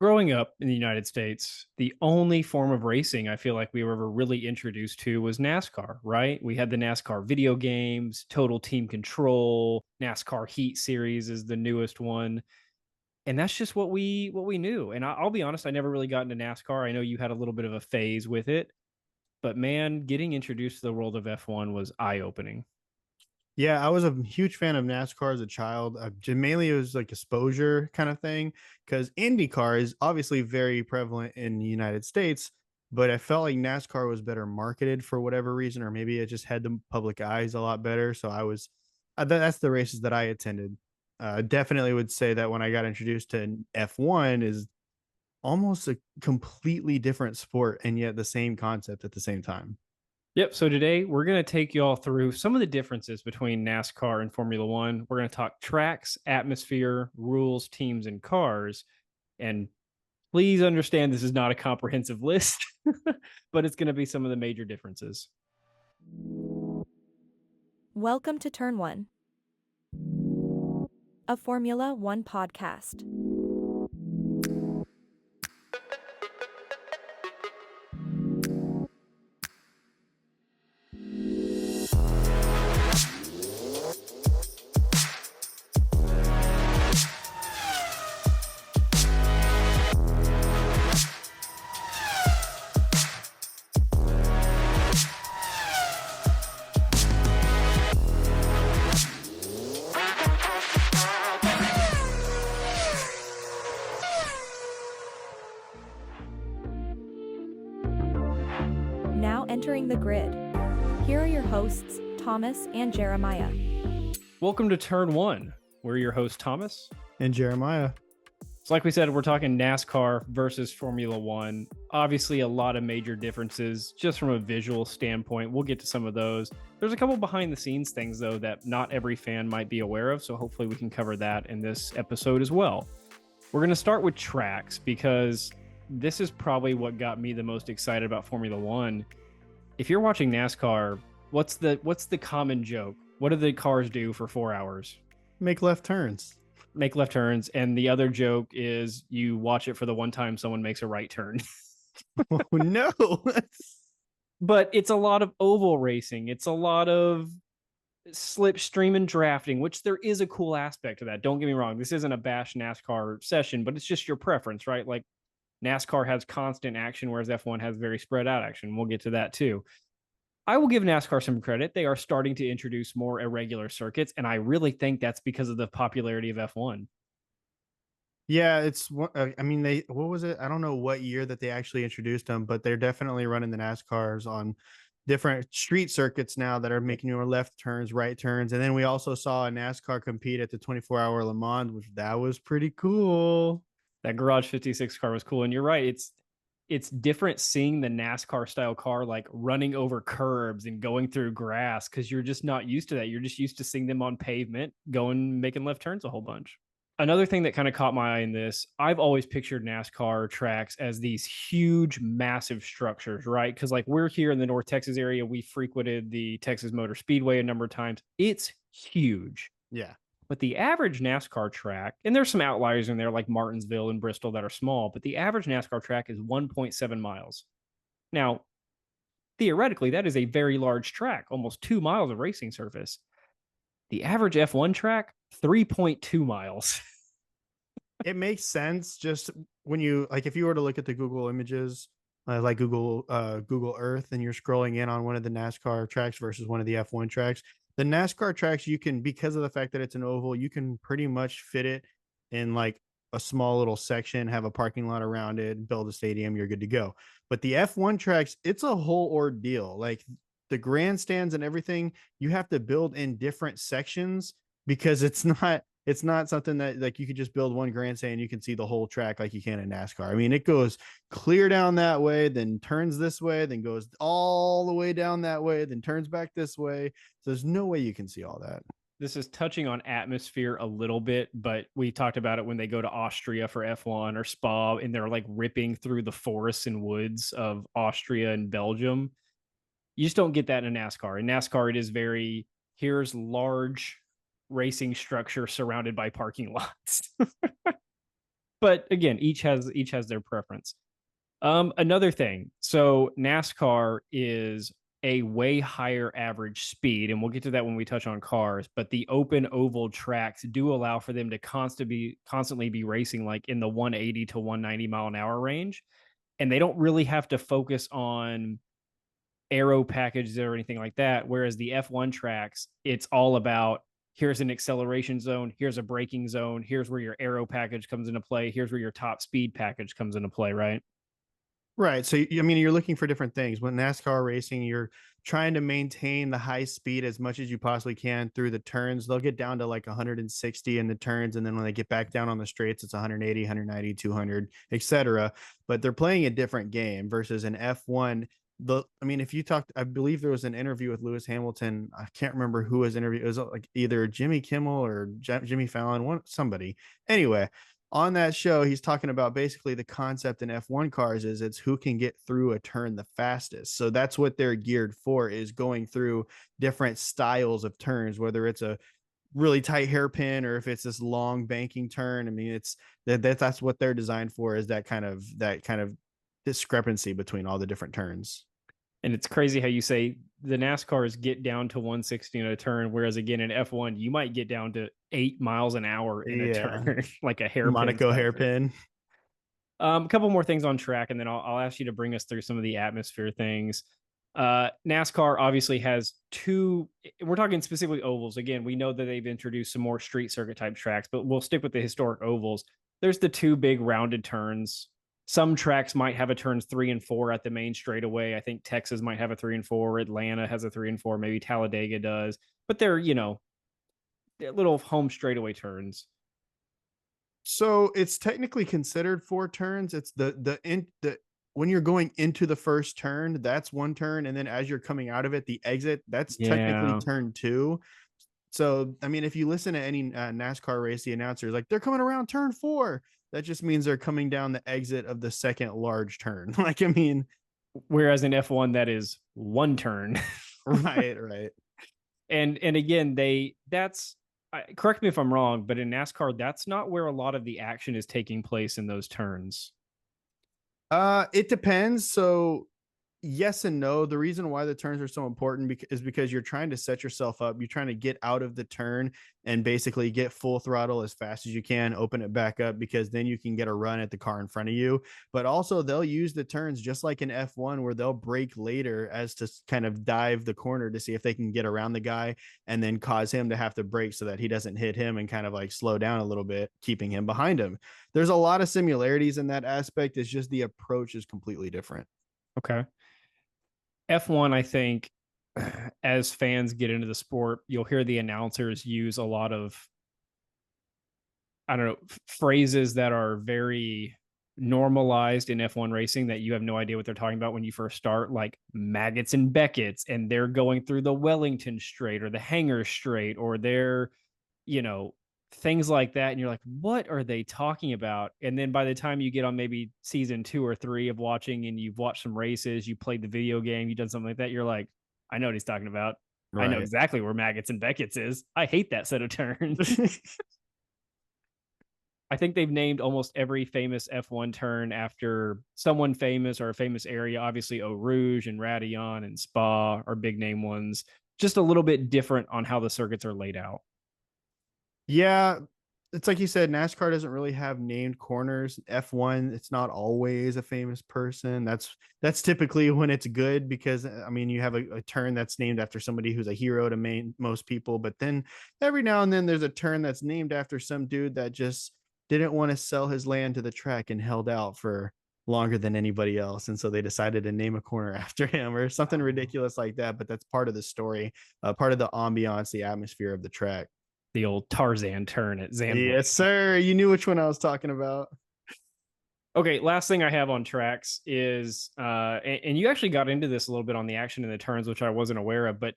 Growing up in the United States, the only form of racing I feel like we were ever really introduced to was NASCAR, right? We had the NASCAR video games, Total Team Control, NASCAR Heat Series is the newest one. And that's just what we knew. And I'll be honest, I never really got into NASCAR. I know you had a little bit of a phase with it, but man, getting introduced to the world of F1 was eye-opening. Yeah, I was a huge fan of NASCAR as a child. Mainly, it was like exposure kind of thing because IndyCar is obviously very prevalent in the United States, but I felt like NASCAR was better marketed for whatever reason, or maybe it just had the public eyes a lot better. So that's the races that I attended. Definitely would say that when I got introduced to F1 is almost a completely different sport and yet the same concept at the same time. Yep. So today we're going to take you all through some of the differences between NASCAR and Formula One. We're going to talk tracks, atmosphere, rules, teams, and cars. And please understand this is not a comprehensive list, but it's going to be some of the major differences. Welcome to Turn 1, a Formula One podcast. Now entering the grid. Here are your hosts, Thomas and Jeremiah. Welcome to Turn 1. We're your host, Thomas. And Jeremiah. So like we said, we're talking NASCAR versus Formula One. Obviously, a lot of major differences just from a visual standpoint. We'll get to some of those. There's a couple behind the scenes things, though, that not every fan might be aware of. So hopefully we can cover that in this episode as well. We're going to start with tracks because this is probably what got me the most excited about Formula One. If you're watching NASCAR, what's the common joke? What do the cars do for 4 hours? Make left turns. Make left turns. And the other joke is you watch it for the one time someone makes a right turn. Oh, no. But it's a lot of oval racing. It's a lot of slipstream and drafting, which there is a cool aspect to that. Don't get me wrong. This isn't a bash NASCAR session, but it's just your preference, right? Like NASCAR has constant action, whereas F1 has very spread out action. We'll get to that too. I will give NASCAR some credit. They are starting to introduce more irregular circuits, and I really think that's because of the popularity of F1. Yeah, I mean, what was it? I don't know what year that they actually introduced them, but they're definitely running the NASCARs on different street circuits now that are making your left turns, right turns. And then we also saw a NASCAR compete at the 24-hour Le Mans, which that was pretty cool. That Garage 56 car was cool. And you're right. It's different seeing the NASCAR style car like running over curbs and going through grass because you're just not used to that. You're just used to seeing them on pavement going making left turns a whole bunch. Another thing that kind of caught my eye in this, I've always pictured NASCAR tracks as these huge, massive structures, right? Because like we're here in the North Texas area, we frequented the Texas Motor Speedway a number of times. It's huge. Yeah. But the average NASCAR track, and there's some outliers in there like Martinsville and Bristol that are small, but the average NASCAR track is 1.7 miles. Now, theoretically, that is a very large track, almost 2 miles of racing surface. The average F1 track, 3.2 miles. It makes sense just when you like if you were to look at the Google images, like Google Earth, and you're scrolling in on one of the NASCAR tracks versus one of the F1 tracks. The NASCAR tracks, you can, because of the fact that it's an oval, you can pretty much fit it in like a small little section, have a parking lot around it, build a stadium, you're good to go. But the F1 tracks, it's a whole ordeal. Like the grandstands and everything, you have to build in different sections because it's not something that like you could just build one grandstand and you can see the whole track like you can in NASCAR. I mean, it goes clear down that way, then turns this way, then goes all the way down that way, then turns back this way. So there's no way you can see all that. This is touching on atmosphere a little bit, but we talked about it when they go to Austria for F1 or Spa, and they're like ripping through the forests and woods of Austria and Belgium. You just don't get that in NASCAR. In NASCAR, it is very, here's large racing structure surrounded by parking lots. But again, each has their preference. Another thing. So NASCAR is a way higher average speed, and we'll get to that when we touch on cars. But the open oval tracks do allow for them to constantly be racing like in the 180 to 190 mile an hour range, and they don't really have to focus on aero packages or anything like that. Whereas the F1 tracks, it's all about here's an acceleration zone, here's a braking zone, here's where your aero package comes into play, here's where your top speed package comes into play, right? Right. So, I mean, you're looking for different things. When NASCAR racing, you're trying to maintain the high speed as much as you possibly can through the turns. They'll get down to like 160 in the turns. And then when they get back down on the straights, it's 180, 190, 200, etc. But they're playing a different game versus an F1. I mean, if you talked, I believe there was an interview with Lewis Hamilton. I can't remember who was interviewed. It was like either Jimmy Kimmel or Jimmy Fallon, somebody. Anyway, on that show, he's talking about basically the concept in F1 cars is it's who can get through a turn the fastest. So that's what they're geared for, is going through different styles of turns, whether it's a really tight hairpin or if it's this long banking turn. I mean, it's that's what they're designed for, is that kind of discrepancy between all the different turns. And it's crazy how you say the NASCARs get down to 160 in a turn, whereas again in F1 you might get down to 8 miles an hour in a turn, like a hairpin. Monaco hairpin. A couple more things on track, and then I'll ask you to bring us through some of the atmosphere things. NASCAR obviously has two. We're talking specifically ovals. Again, we know that they've introduced some more street circuit type tracks, but we'll stick with the historic ovals. There's the two big rounded turns. Some tracks might have a turns 3 and 4 at the main straightaway. I think Texas might have a 3 and 4. Atlanta has a 3 and 4. Maybe Talladega does, but they're they're little home straightaway turns. So it's technically considered 4 turns. It's the when you're going into the first turn, that's one turn, and then as you're coming out of it, the exit, that's technically turn 2. So I mean, if you listen to any NASCAR race, the announcer is like, they're coming around turn 4. That just means they're coming down the exit of the second large turn. Like, I mean, whereas in F1 that is one turn. right. And again, correct me if I'm wrong, but in NASCAR, that's not where a lot of the action is taking place in those turns. It depends. So yes and no. The reason why the turns are so important is because you're trying to set yourself up. You're trying to get out of the turn and basically get full throttle as fast as you can, open it back up, because then you can get a run at the car in front of you. But also they'll use the turns just like in F1, where they'll brake later as to kind of dive the corner to see if they can get around the guy and then cause him to have to brake so that he doesn't hit him and kind of like slow down a little bit, keeping him behind him. There's a lot of similarities in that aspect. It's just the approach is completely different. Okay. F1, I think, as fans get into the sport, you'll hear the announcers use a lot of, I don't know, phrases that are very normalized in F1 racing that you have no idea what they're talking about when you first start, like maggots and Beckett's, and they're going through the Wellington Straight or the Hanger Straight, or they're, things like that, and you're like, what are they talking about? And then by the time you get on maybe season 2 or 3 of watching, and you've watched some races, you played the video game, you've done something like that, you're like, I know what he's talking about. Right. I know exactly where Maggots and Beckett's is. I hate that set of turns. I think they've named almost every famous F1 turn after someone famous or a famous area. Obviously, Eau Rouge and Radillon and Spa are big name ones. Just a little bit different on how the circuits are laid out. Yeah, it's like you said, NASCAR doesn't really have named corners. F1, it's not always a famous person. That's typically when it's good, because I mean, you have a turn that's named after somebody who's a hero to most people, but then every now and then there's a turn that's named after some dude that just didn't want to sell his land to the track and held out for longer than anybody else, and so they decided to name a corner after him or something ridiculous like that. But that's part of the story, part of the ambiance, the atmosphere of the track. The old Tarzan turn at Zandvoort. Yes, sir. You knew which one I was talking about. Okay, last thing I have on tracks is, and you actually got into this a little bit on the action in the turns, which I wasn't aware of, but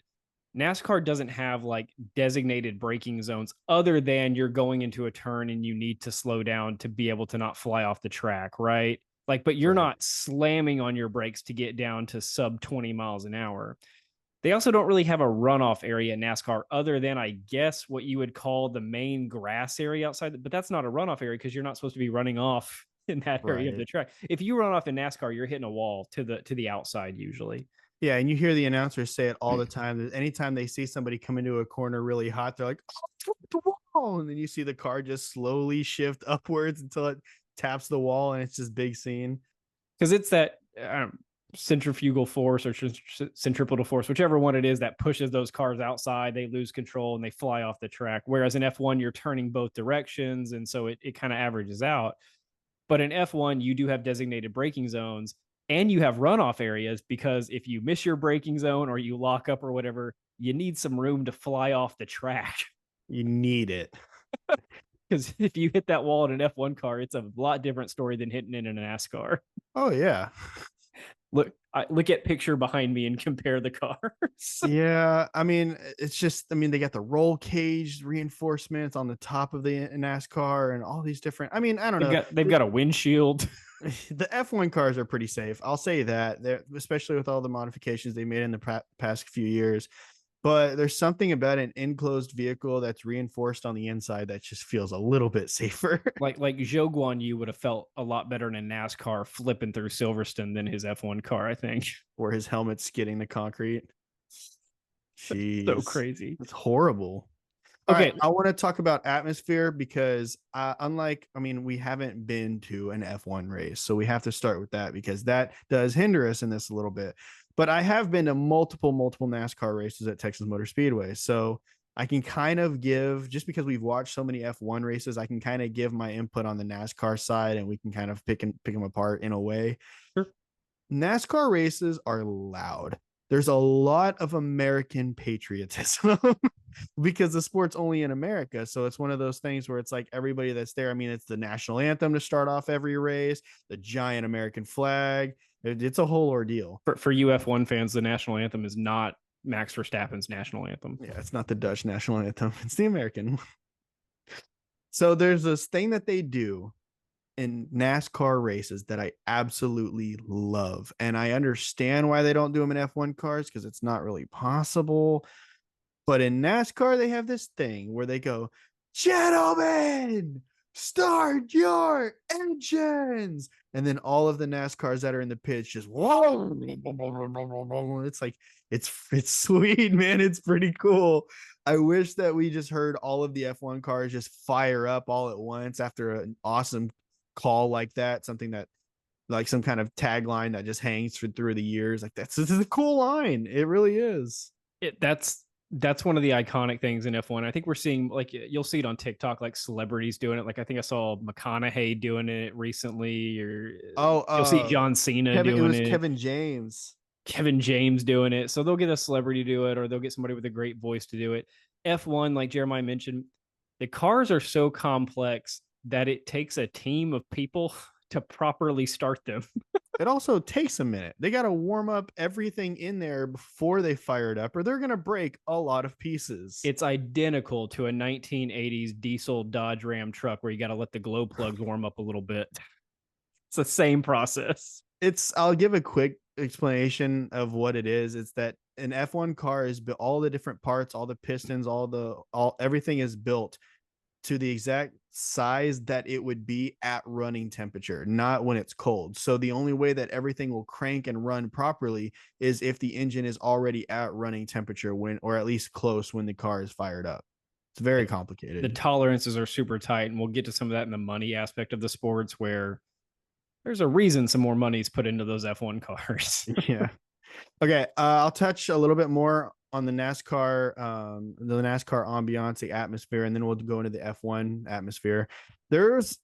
NASCAR doesn't have like designated braking zones other than you're going into a turn and you need to slow down to be able to not fly off the track, right? Like, but you're not slamming on your brakes to get down to sub 20 miles an hour. They also don't really have a runoff area in NASCAR other than, I guess, what you would call the main grass area outside. But that's not a runoff area because you're not supposed to be running off in that area of the Right. track. If you run off in NASCAR, you're hitting a wall to the outside usually. Yeah, and you hear the announcers say it all the time. That anytime they see somebody come into a corner really hot, they're like, "Oh, the wall!" And then you see the car just slowly shift upwards until it taps the wall, and it's just big scene. Because it's that centrifugal force or centripetal force, whichever one it is, that pushes those cars outside. They lose control and they fly off the track. Whereas in F1, you're turning both directions, and so it kind of averages out. But in F1, you do have designated braking zones and you have runoff areas because if you miss your braking zone or you lock up or whatever, you need some room to fly off the track. You need it. Because if you hit that wall in an F1 car, it's a lot different story than hitting it in a NASCAR. Oh yeah. Look at picture behind me and compare the cars. Yeah, I mean, it's just, I mean, they got the roll cage reinforcements on the top of the NASCAR and all these different. I mean, I don't know. They've got a windshield. The F1 cars are pretty safe. I'll say that. They're, especially with all the modifications they made in the past few years. But there's something about an enclosed vehicle that's reinforced on the inside that just feels a little bit safer. like Zhou Guan Yu would have felt a lot better in a NASCAR flipping through Silverstone than his F1 car, I think. Or his helmet skidding the concrete. Jeez. So crazy. It's horrible. Okay, I want to talk about atmosphere because we haven't been to an F1 race, so we have to start with that because that does hinder us in this a little bit. But I have been to multiple NASCAR races at Texas Motor Speedway, so I can kind of give, just because we've watched so many F1 races, I can kind of give my input on the NASCAR side, and we can kind of pick them apart in a way. Sure. NASCAR races are loud. There's a lot of American patriotism because the sport's only in America. So it's one of those things where it's like everybody that's there. I mean, it's the national anthem to start off every race, the giant American flag. It's a whole ordeal. For you F1 fans, the national anthem is not Max Verstappen's national anthem. Yeah, it's not the Dutch national anthem. It's the American. So there's this thing that they do in NASCAR races that I absolutely love. And I understand why they don't do them in F1 cars because it's not really possible. But in NASCAR, they have this thing where they go, "Gentlemen, start your engines." And then all of the NASCARs that are in the pits just, whoa. It's like, it's sweet, man. It's pretty cool. I wish that we just heard all of the F1 cars just fire up all at once after an awesome call like that, something that like some kind of tagline that just hangs through the years. Like this is a cool line. It really is. That's one of the iconic things in F1. I think we're seeing, like, you'll see it on TikTok, like celebrities doing it. Like I think I saw McConaughey doing it recently, or you'll see John Cena doing it. Kevin James doing it. So they'll get a celebrity to do it, or they'll get somebody with a great voice to do it. F1, like Jeremiah mentioned, the cars are so complex that it takes a team of people to properly start them. It also takes a minute. They got to warm up everything in there before they fire it up, or they're going to break a lot of pieces. It's identical to a 1980s diesel Dodge Ram truck where you got to let the glow plugs warm up a little bit. It's the same process. I'll give a quick explanation of what it is. It's that an F1 car is all the different parts, all the pistons, everything is built to the exact size that it would be at running temperature, not when it's cold. So the only way that everything will crank and run properly is if the engine is already at running temperature or at least close when the car is fired up. It's very complicated. The tolerances are super tight, and we'll get to some of that in the money aspect of the sports, where there's a reason some more money is put into those F1 cars. Yeah. Okay. I'll touch a little bit more on the NASCAR ambiance, the atmosphere, and then we'll go into the F1 atmosphere. There's,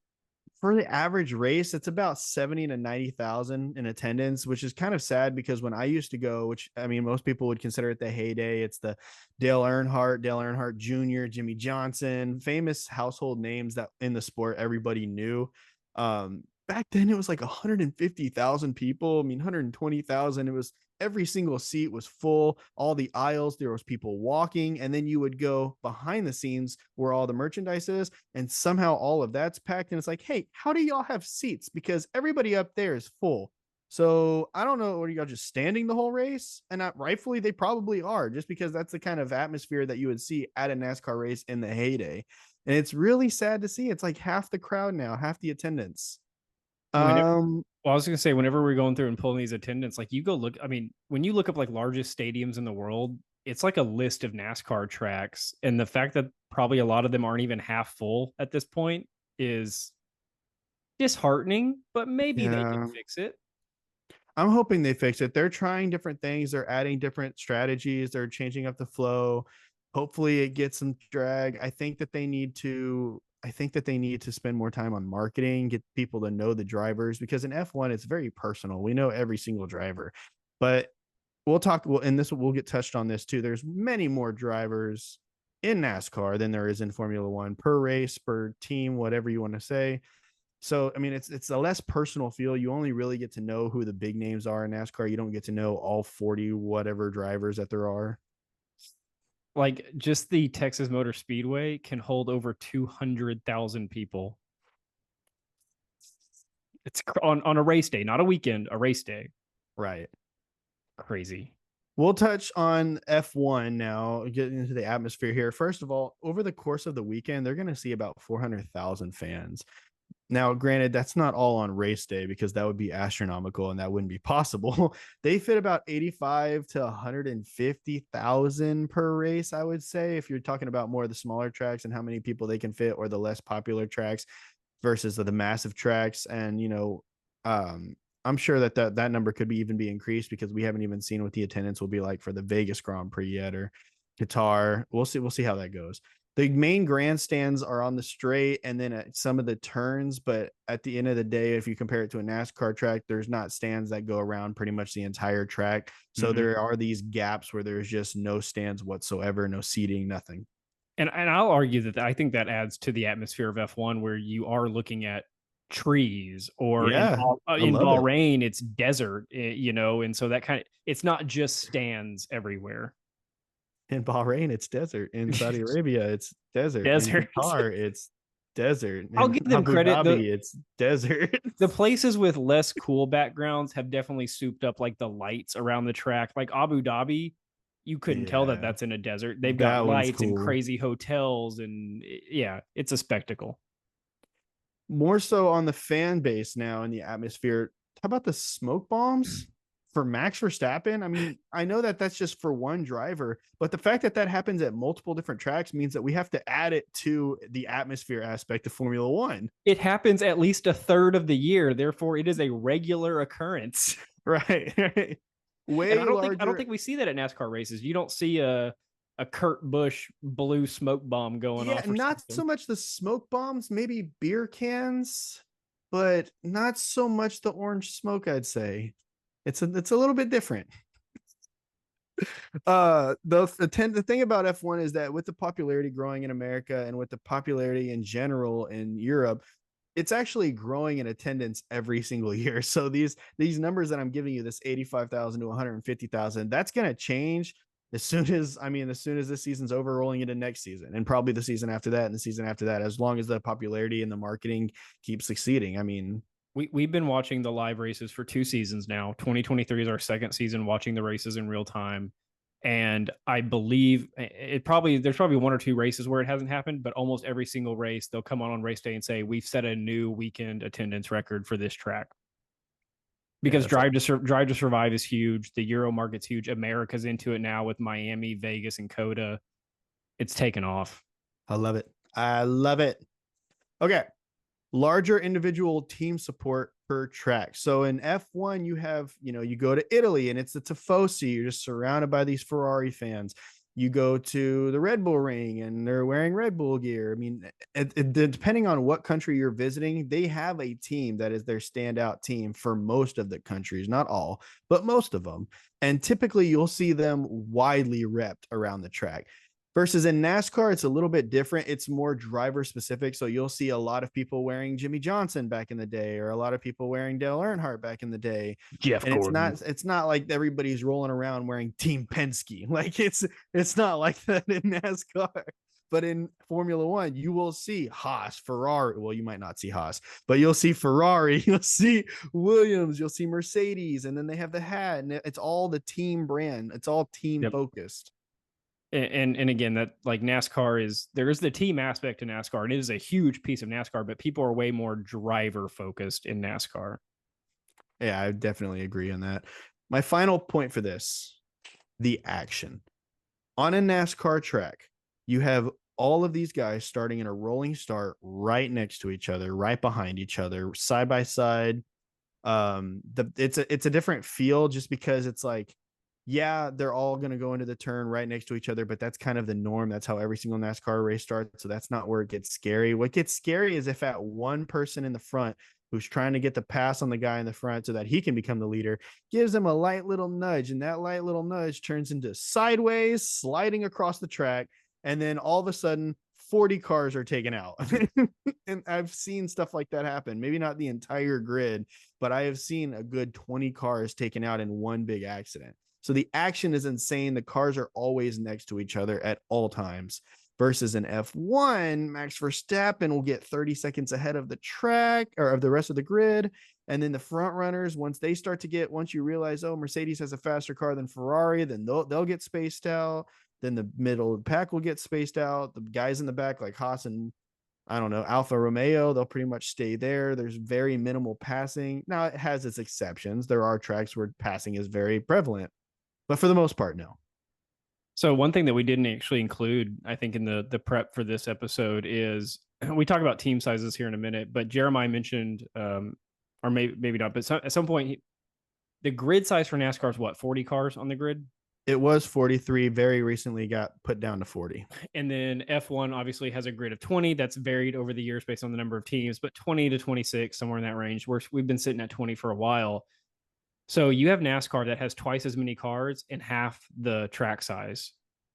for the average race, it's about 70 to 90,000 in attendance, which is kind of sad because when I used to go, which I mean, most people would consider it the heyday. It's the Dale Earnhardt Jr., Jimmy Johnson, famous household names that in the sport everybody knew. Back then it was like 150,000 people. I mean, 120,000. It was every single seat was full. All the aisles, there was people walking, and then you would go behind the scenes where all the merchandise is, and somehow all of that's packed. And it's like, hey, how do y'all have seats? Because everybody up there is full. So I don't know. What are y'all just standing the whole race? And not rightfully, they probably are, just because that's the kind of atmosphere that you would see at a NASCAR race in the heyday. And it's really sad to see. It's like half the crowd now, half the attendance. Whenever, well, I was gonna say, whenever we're going through and pulling these attendance, like you go look. I mean, when you look up like largest stadiums in the world, it's like a list of NASCAR tracks, and the fact that probably a lot of them aren't even half full at this point is disheartening. But maybe they can Yeah. fix it. I'm hoping they fix it. They're trying different things. They're adding different strategies. They're changing up the flow. Hopefully it gets some drag. I think that they need to spend more time on marketing, get people to know the drivers, because in F1 it's very personal. We know every single driver. But we'll get touched on this too. There's many more drivers in NASCAR than there is in Formula 1 per race, per team, whatever you want to say. So, I mean, it's a less personal feel. You only really get to know who the big names are in NASCAR. You don't get to know all 40 whatever drivers that there are. Like just the Texas Motor Speedway can hold over 200,000 people. It's on a race day, not a weekend, a race day. Right. Crazy. We'll touch on F1 now, getting into the atmosphere here. First of all, over the course of the weekend, they're going to see about 400,000 fans. Now, granted, that's not all on race day, because that would be astronomical and that wouldn't be possible. They fit about 85 to 150,000 per race, I would say, if you're talking about more of the smaller tracks and how many people they can fit, or the less popular tracks versus the massive tracks. And, I'm sure that number could even be increased, because we haven't even seen what the attendance will be like for the Vegas Grand Prix yet, or Qatar. We'll see how that goes. The main grandstands are on the straight and then at some of the turns, but at the end of the day, if you compare it to a NASCAR track, there's not stands that go around pretty much the entire track. So there are these gaps where there's just no stands whatsoever, no seating, nothing. And I'll argue that I think that adds to the atmosphere of F1, where you are looking at trees, or Yeah, in Bahrain, it's desert, and so that kind of, it's not just stands everywhere. In Bahrain, it's desert. In Saudi Arabia, it's desert. In Qatar, it's desert. I'll give them Abu credit. Dhabi, it's desert. The places with less cool backgrounds have definitely souped up like the lights around the track. Like Abu Dhabi, you couldn't tell that that's in a desert. They've got lights and crazy hotels, and yeah, it's a spectacle. More so on the fan base now in the atmosphere. How about the smoke bombs for Max Verstappen? I mean, I know that that's just for one driver, but the fact that that happens at multiple different tracks means that we have to add it to the atmosphere aspect of Formula One. It happens at least a third of the year. Therefore, it is a regular occurrence. Right. Way I don't think we see that at NASCAR races. You don't see a Kurt Busch blue smoke bomb going off. Not so much the smoke bombs, maybe beer cans, but not so much the orange smoke, I'd say. It's a little bit different. The thing about F1 is that with the popularity growing in America and with the popularity in general in Europe, it's actually growing in attendance every single year. So these numbers that I'm giving you, this 85,000 to 150,000, that's going to change as soon as this season's over, rolling into next season, and probably the season after that and the season after that, as long as the popularity and the marketing keeps succeeding. I mean, we've been watching the live races for 2 seasons now. 2023 is our second season watching the races in real time. And I believe there's probably 1 or 2 races where it hasn't happened, but almost every single race, they'll come on race day and say, we've set a new weekend attendance record for this track. Because Drive to Survive is huge. The Euro market's huge. America's into it now with Miami, Vegas, and Coda. It's taken off. I love it. Okay. Larger individual team support per track. So in F1, you have, you go to Italy and it's the Tifosi. You're just surrounded by these Ferrari fans. You go to the Red Bull Ring and they're wearing Red Bull gear. I mean, depending on what country you're visiting, they have a team that is their standout team for most of the countries, not all, but most of them. And typically you'll see them widely repped around the track. Versus in NASCAR, it's a little bit different. It's more driver specific. So you'll see a lot of people wearing Jimmy Johnson back in the day, or a lot of people wearing Dale Earnhardt back in the day. Jeff Gordon. It's not like everybody's rolling around wearing Team Penske. Like it's not like that in NASCAR. But in Formula One, you will see Haas, Ferrari. Well, you might not see Haas, but you'll see Ferrari, you'll see Williams, you'll see Mercedes, and then they have the hat, and it's all the team brand. It's all team focused. And again, that like NASCAR there is the team aspect to NASCAR, and it is a huge piece of NASCAR, but people are way more driver focused in NASCAR. Yeah, I definitely agree on that. My final point for this, the action. On a NASCAR track, you have all of these guys starting in a rolling start right next to each other, right behind each other, side by side. It's a different feel just because it's like, yeah, they're all going to go into the turn right next to each other, but that's kind of the norm. That's how every single NASCAR race starts. So that's not where it gets scary. What gets scary is if at one person in the front who's trying to get the pass on the guy in the front so that he can become the leader gives him a light little nudge, and that light little nudge turns into sideways sliding across the track. And then all of a sudden 40 cars are taken out. And I've seen stuff like that happen. Maybe not the entire grid, but I have seen a good 20 cars taken out in one big accident. So the action is insane. The cars are always next to each other at all times. Versus an F1, Max Verstappen will get 30 seconds ahead of the track or of the rest of the grid. And then the front runners, once you realize, oh, Mercedes has a faster car than Ferrari, then they'll get spaced out. Then the middle pack will get spaced out. The guys in the back, like Haas and I don't know, Alfa Romeo, they'll pretty much stay there. There's very minimal passing. Now it has its exceptions. There are tracks where passing is very prevalent, but for the most part, no. So one thing that we didn't actually include, I think, in the prep for this episode is we talk about team sizes here in a minute, but Jeremiah mentioned, or maybe not, but at some point, the grid size for NASCAR is what, 40 cars on the grid? It was 43. Very recently got put down to 40. And then F1 obviously has a grid of 20. That's varied over the years based on the number of teams, but 20 to 26, somewhere in that range. We've been sitting at 20 for a while. So you have NASCAR that has twice as many cars and half the track size.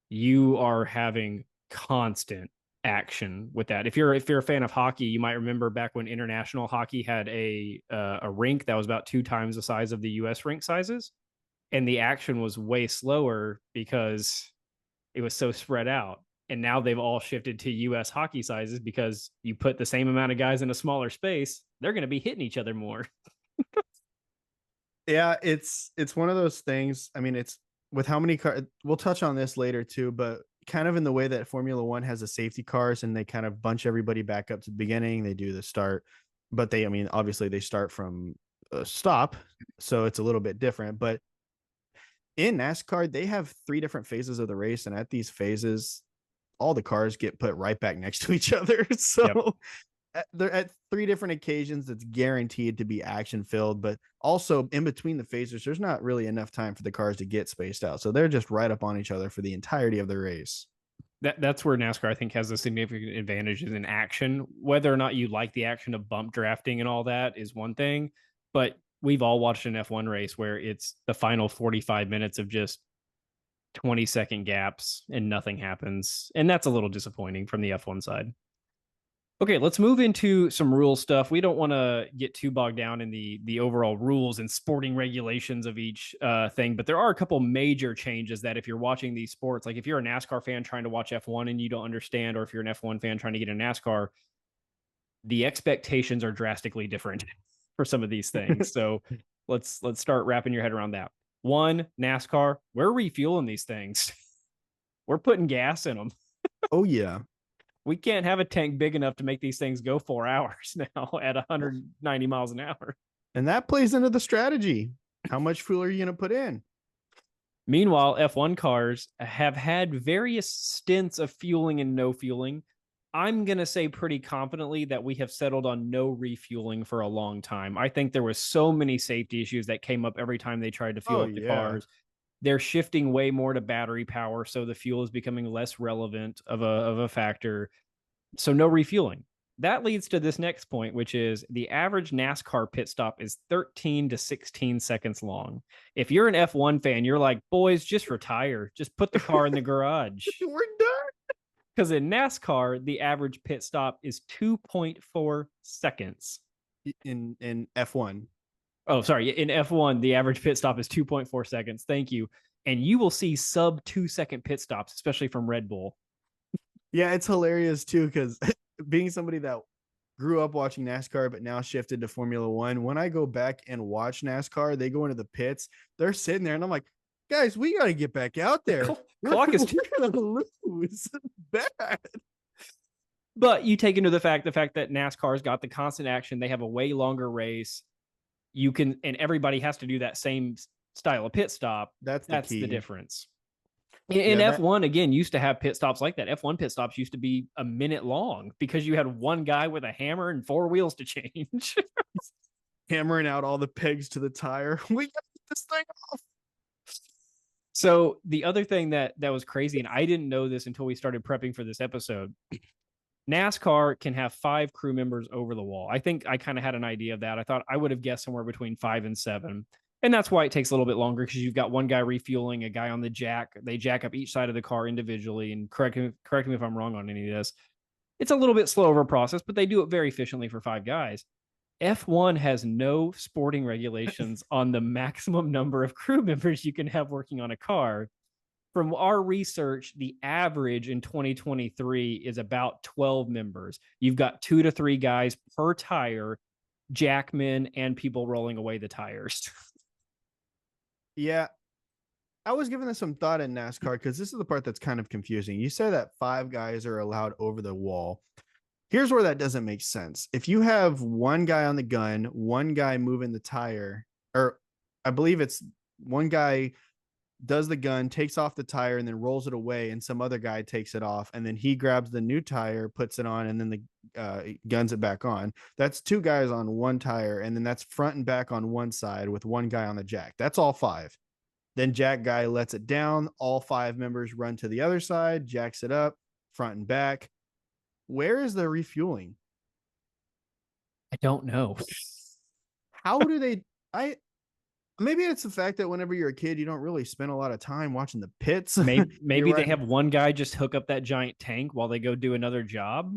You are having constant action with that. If you're a fan of hockey, you might remember back when international hockey had a rink that was about 2 times the size of the US rink sizes, and the action was way slower because it was so spread out. And now they've all shifted to US hockey sizes because you put the same amount of guys in a smaller space, they're going to be hitting each other more. Yeah, it's one of those things. I mean, it's with how many cars, we'll touch on this later too, but kind of in the way that Formula One has the safety cars and they kind of bunch everybody back up to the beginning. They do the start, but obviously they start from a stop. So it's a little bit different, but in NASCAR, they have 3 different phases of the race. And at these phases, all the cars get put right back next to each other. So they're at 3 different occasions. It's guaranteed to be action filled, but also in between the phases, there's not really enough time for the cars to get spaced out. So they're just right up on each other for the entirety of the race. That's where NASCAR, I think, has a significant advantage in action. Whether or not you like the action of bump drafting and all that is one thing, but we've all watched an F1 race where it's the final 45 minutes of just 20-second gaps and nothing happens. And that's a little disappointing from the F1 side. Okay, let's move into some rule stuff. We don't want to get too bogged down in the overall rules and sporting regulations of each thing, but there are a couple major changes that if you're watching these sports, like if you're a NASCAR fan trying to watch F1 and you don't understand, or if you're an F1 fan trying to get a NASCAR, the expectations are drastically different for some of these things. So let's start wrapping your head around that. 1, NASCAR, we're refueling these things. We're putting gas in them. Oh, yeah. We can't have a tank big enough to make these things go 4 hours now at 190 miles an hour. And that plays into the strategy. How much fuel are you going to put in? Meanwhile, F1 cars have had various stints of fueling and no fueling. I'm going to say pretty confidently that we have settled on no refueling for a long time. I think there was so many safety issues that came up every time they tried to fuel up the cars. They're shifting way more to battery power, so the fuel is becoming less relevant of a factor. So no refueling. That leads to this next point, which is the average NASCAR pit stop is 13 to 16 seconds long. If you're an F1 fan, you're like, boys, just retire. Just put the car in the garage. We're done. Because in NASCAR, the average pit stop is 2.4 seconds. In F1. Oh, sorry. In F1, the average pit stop is 2.4 seconds. Thank you. And you will see sub 2-second pit stops, especially from Red Bull. Yeah, it's hilarious too, because being somebody that grew up watching NASCAR but now shifted to Formula One, when I go back and watch NASCAR, they go into the pits, they're sitting there, and I'm like, guys, we got to get back out there. Clock is We're gonna lose bad. But you take into the fact that NASCAR's got the constant action, they have a way longer race. You can, and everybody has to do that same style of pit stop. That's the key. difference. In F1, again, used to have pit stops like that. F1 pit stops used to be a minute long because you had one guy with a hammer and four wheels to change. Hammering out all the pegs to the tire. We got to get this thing off. So the other thing that was crazy, and I didn't know this until we started prepping for this episode, NASCAR can have 5 crew members over the wall. I think I kind of had an idea of that. I thought I would have guessed somewhere between 5 and 7. And that's why it takes a little bit longer, because you've got one guy refueling, a guy on the jack. They jack up each side of the car individually. And correct me if I'm wrong on any of this. It's a little bit slower of a process, but they do it very efficiently for 5 guys. F1 has no sporting regulations on the maximum number of crew members you can have working on a car. From our research, the average in 2023 is about 12 members. You've got 2 to 3 guys per tire, jackmen and people rolling away the tires. Yeah. I was giving this some thought in NASCAR because this is the part that's kind of confusing. You say that 5 guys are allowed over the wall. Here's where that doesn't make sense. If you have one guy on the gun, one guy moving the tire, or I believe it's one guy does the gun, takes off the tire, and then rolls it away, and some other guy takes it off, and then he grabs the new tire, puts it on, and then the guns it back on. That's 2 guys on one tire, and then that's front and back on one side with one guy on the jack. That's all 5. Then jack guy lets it down. All 5 members run to the other side, jacks it up, front and back. Where is the refueling? I don't know. How do they? Maybe it's the fact that whenever you're a kid, you don't really spend a lot of time watching the pits. Maybe they have one guy just hook up that giant tank while they go do another job.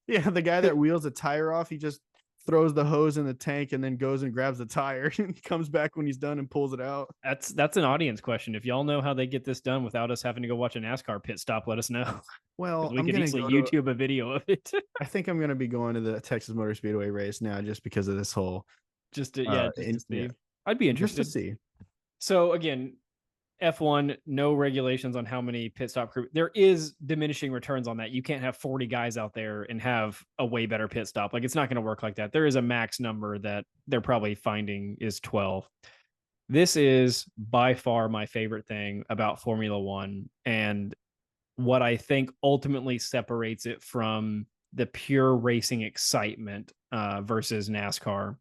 Yeah, the guy that wheels a tire off, he just throws the hose in the tank and then goes and grabs the tire and comes back when he's done and pulls it out. That's an audience question. If y'all know how they get this done without us having to go watch a NASCAR pit stop, let us know. Well, we can easily YouTube a video of it. I think I'm going to be going to the Texas Motor Speedway race now just because of this whole. To see. I'd be interested just to see. So again, F1, no regulations on how many pit stop crew. There is diminishing returns on that. You can't have 40 guys out there and have a way better pit stop. Like, it's not going to work like that. There is a max number that they're probably finding is 12. This is by far my favorite thing about Formula One, and what I think ultimately separates it from the pure racing excitement versus NASCAR.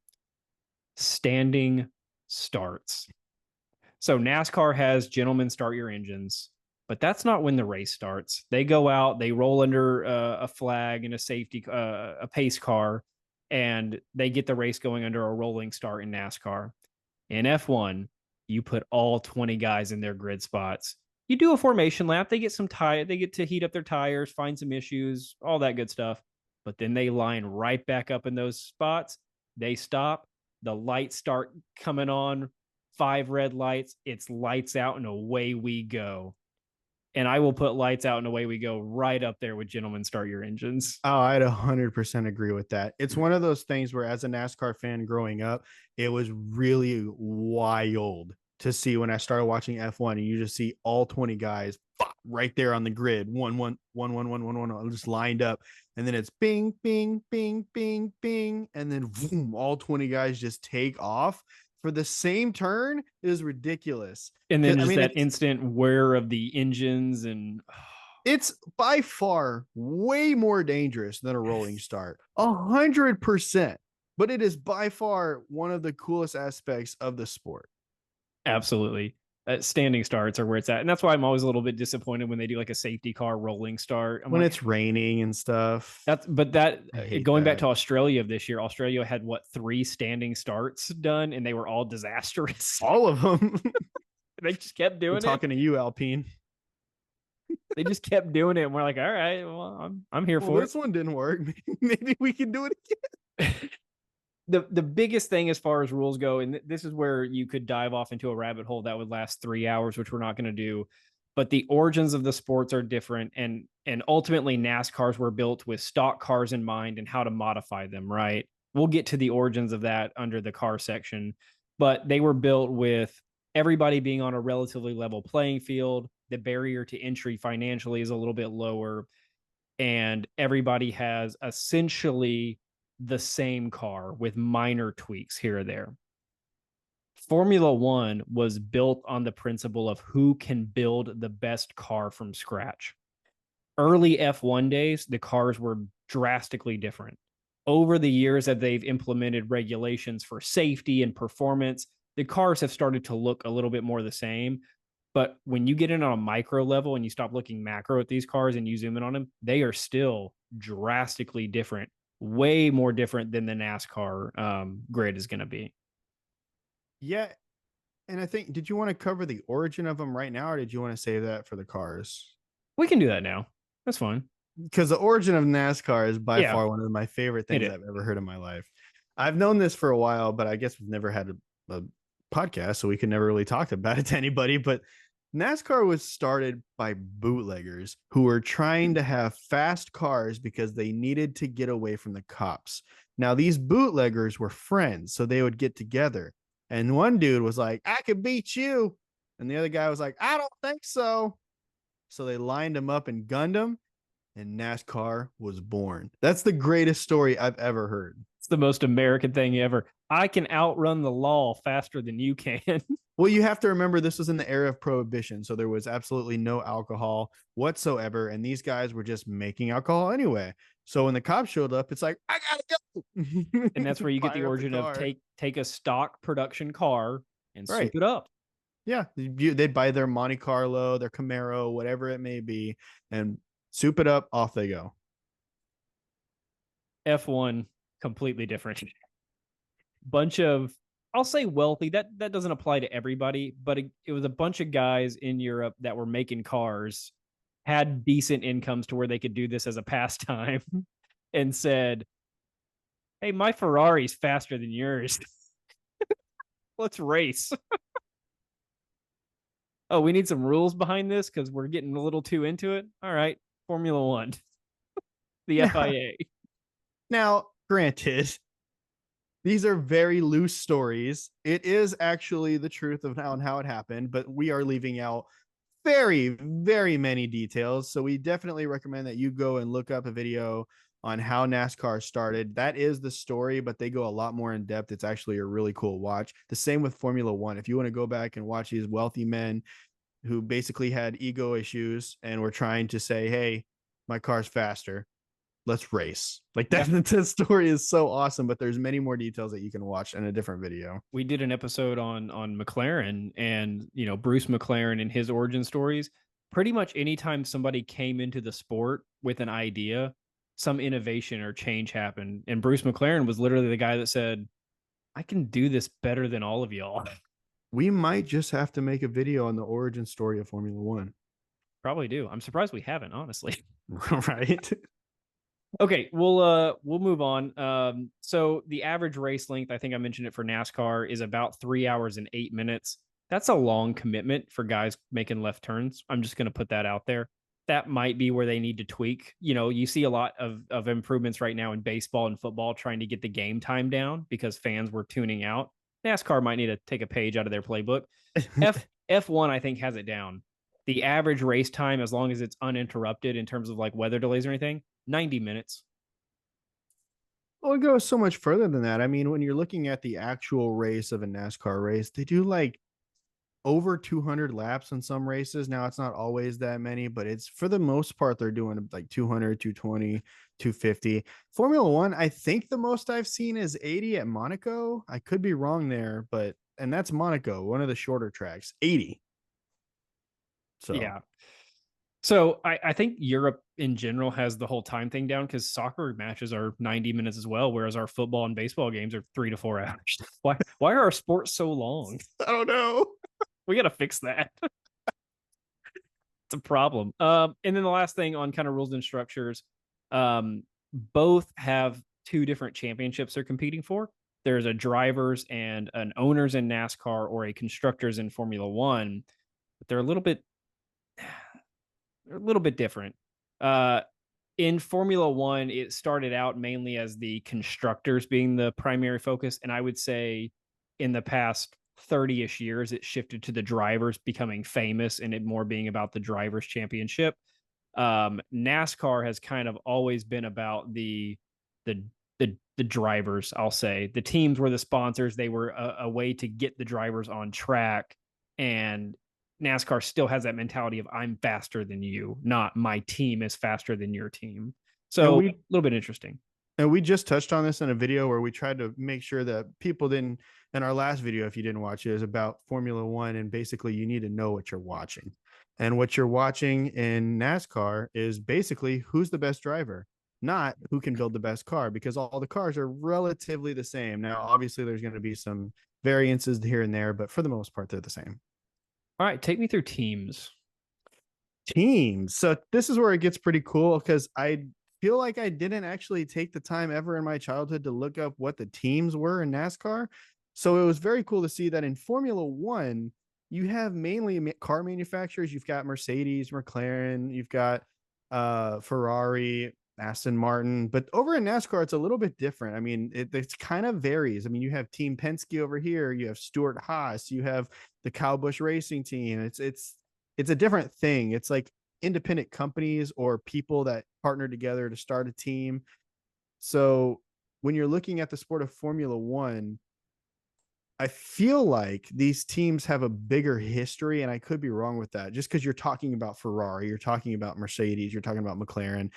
Standing starts. So NASCAR has gentlemen start your engines, but that's not when the race starts. They go out, they roll under a flag and a pace car, and they get the race going under a rolling start in NASCAR. In F1, you put all 20 guys in their grid spots. You do a formation lap, they get to heat up their tires, find some issues, all that good stuff. But then they line right back up in those spots. They stop, the lights start coming on. 5 red lights, it's lights out and away we go. And I will put lights out and away we go right up there with gentlemen start your engines. Oh, I'd 100% agree with that. It's one of those things where, as a NASCAR fan growing up, it was really wild to see when I started watching F1 and you just see all 20 guys right there on the grid, one, just lined up. And then it's bing, bing, bing, bing, bing. And then boom, all 20 guys just take off for the same turn. Is ridiculous. And then that instant wear of the engines, and it's by far way more dangerous than a rolling start, 100%. But it is by far one of the coolest aspects of the sport. Absolutely. Standing starts are where it's at. And that's why I'm always a little bit disappointed when they do like a safety car rolling start. When it's raining and stuff. Going back to Australia of this year, Australia had 3 standing starts done, and they were all disastrous. All of them. They just kept doing it. Talking to you, Alpine. They just kept doing it, and we're like, all right, well, I'm here for it. This one didn't work. Maybe we can do it again. The biggest thing as far as rules go, and this is where you could dive off into a rabbit hole that would last 3 hours, which we're not going to do. but the origins of the sports are different. And ultimately NASCARs were built with stock cars in mind and how to modify them, right? We'll get to the origins of that under the car section, but they were built with everybody being on a relatively level playing field. The barrier to entry financially is a little bit lower, and everybody has essentially the same car with minor tweaks here or there. Formula One was built on the principle of who can build the best car from scratch. Early F1 days, the cars were drastically different. Over the years that they've implemented regulations for safety and performance, the cars have started to look a little bit more the same. But when you get in on a micro level and you stop looking macro at these cars and you zoom in on them, they are still drastically different, way more different than the NASCAR grid is going to be. Yeah. And I think, did you want to cover the origin of them right now, or did you want to save that for the cars? We can do that now. That's fine. Because the origin of NASCAR is by Yeah. far one of my favorite things is. I've ever heard in my life. I've known this for a while, but I guess we've never had a podcast, so we could never really talk about it to anybody. But NASCAR was started by bootleggers who were trying to have fast cars because they needed to get away from the cops. Now, these bootleggers were friends, so they would get together. And one dude was like, I could beat you. And the other guy was like, I don't think so. So they lined him up and gunned him, and NASCAR was born. That's the greatest story I've ever heard. It's the most American thing ever. I can outrun the law faster than you can. Well, you have to remember this was in the era of prohibition, so there was absolutely no alcohol whatsoever, and these guys were just making alcohol anyway. So when the cops showed up, it's like, I gotta go. And that's where you get the origin of take a stock production car and soup it up. Yeah, they'd buy their Monte Carlo, their Camaro, whatever it may be, and soup it up, off they go. F1, completely different. Bunch of, I'll say wealthy, that doesn't apply to everybody, but it was a bunch of guys in Europe that were making cars, had decent incomes to where they could do this as a pastime, and said, hey, my Ferrari's faster than yours. Let's race. Oh, we need some rules behind this because we're getting a little too into it. All right, Formula One, the FIA. Now, granted, these are very loose stories. It is actually the truth of how it happened, but we are leaving out very, very many details. So we definitely recommend that you go and look up a video on how NASCAR started. That is the story, but they go a lot more in depth. It's actually a really cool watch. The same with Formula One. If you want to go back and watch these wealthy men who basically had ego issues and were trying to say, hey, my car's faster, let's race. Like that, that story is so awesome, but there's many more details that you can watch in a different video. We did an episode on McLaren and, Bruce McLaren and his origin stories. Pretty much anytime somebody came into the sport with an idea, some innovation or change happened. And Bruce McLaren was literally the guy that said, I can do this better than all of y'all. We might just have to make a video on the origin story of Formula One. Probably do. I'm surprised we haven't, honestly. Right. Okay, we'll move on. So the average race length, I think I mentioned it for NASCAR, is about 3 hours and 8 minutes. That's a long commitment for guys making left turns. I'm just going to put that out there. That might be where they need to tweak. You see a lot of improvements right now in baseball and football trying to get the game time down because fans were tuning out. NASCAR might need to take a page out of their playbook. F1, I think, has it down. The average race time, as long as it's uninterrupted in terms of like weather delays or anything, 90 minutes. Well, it goes so much further than that. I mean, when you're looking at the actual race of a NASCAR race, they do like over 200 laps in some races. Now, it's not always that many, but it's for the most part, they're doing like 200, 220, 250. Formula One, I think the most I've seen is 80 at Monaco. I could be wrong there, and that's Monaco, one of the shorter tracks, 80. So, yeah. So I think Europe in general has the whole time thing down because soccer matches are 90 minutes as well, whereas our football and baseball games are 3 to 4 hours. Why are our sports so long? I don't know. We got to fix that. It's a problem. And then the last thing on kind of rules and structures, both have 2 different championships they're competing for. There's a drivers and an owners in NASCAR or a constructors in Formula One, but they're a little bit a little bit different. Uh, in Formula One, it started out mainly as the constructors being the primary focus. And I would say in the past 30-ish years, it shifted to the drivers becoming famous and it more being about the drivers' championship. NASCAR has kind of always been about the the drivers. I'll say the teams were the sponsors. They were a way to get the drivers on track, and NASCAR still has that mentality of I'm faster than you, not my team is faster than your team. So a little bit interesting. And we just touched on this in a video where we tried to make sure that people didn't. In our last video, if you didn't watch it, is about Formula One, and basically you need to know what you're watching. And what you're watching in NASCAR is basically who's the best driver, not who can build the best car, because all the cars are relatively the same. Now, obviously, there's going to be some variances here and there, but for the most part, they're the same. All right, take me through teams. Teams. So this is where it gets pretty cool because I feel like I didn't actually take the time ever in my childhood to look up what the teams were in NASCAR. So it was very cool to see that in Formula One, you have mainly car manufacturers. You've got Mercedes, McLaren, you've got Ferrari, Aston Martin. But over in NASCAR, it's a little bit different. I mean, it's kind of varies. I mean, you have Team Penske over here, you have Stuart Haas, you have the Kyle Busch Racing Team. It's a different thing. It's like independent companies or people that partner together to start a team. So when you're looking at the sport of Formula One, I feel like these teams have a bigger history, and I could be wrong with that. Just because you're talking about Ferrari, you're talking about Mercedes, you're talking about McLaren.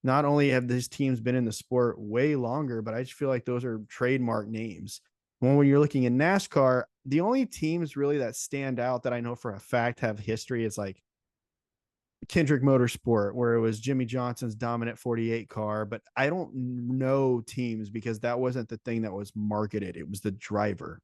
Not only have these teams been in the sport way longer, but I just feel like those are trademark names. When you're looking at NASCAR, the only teams really that stand out that I know for a fact have history is like Kendrick Motorsport, where it was Jimmy Johnson's dominant 48 car, but I don't know teams because that wasn't the thing that was marketed. It was the driver.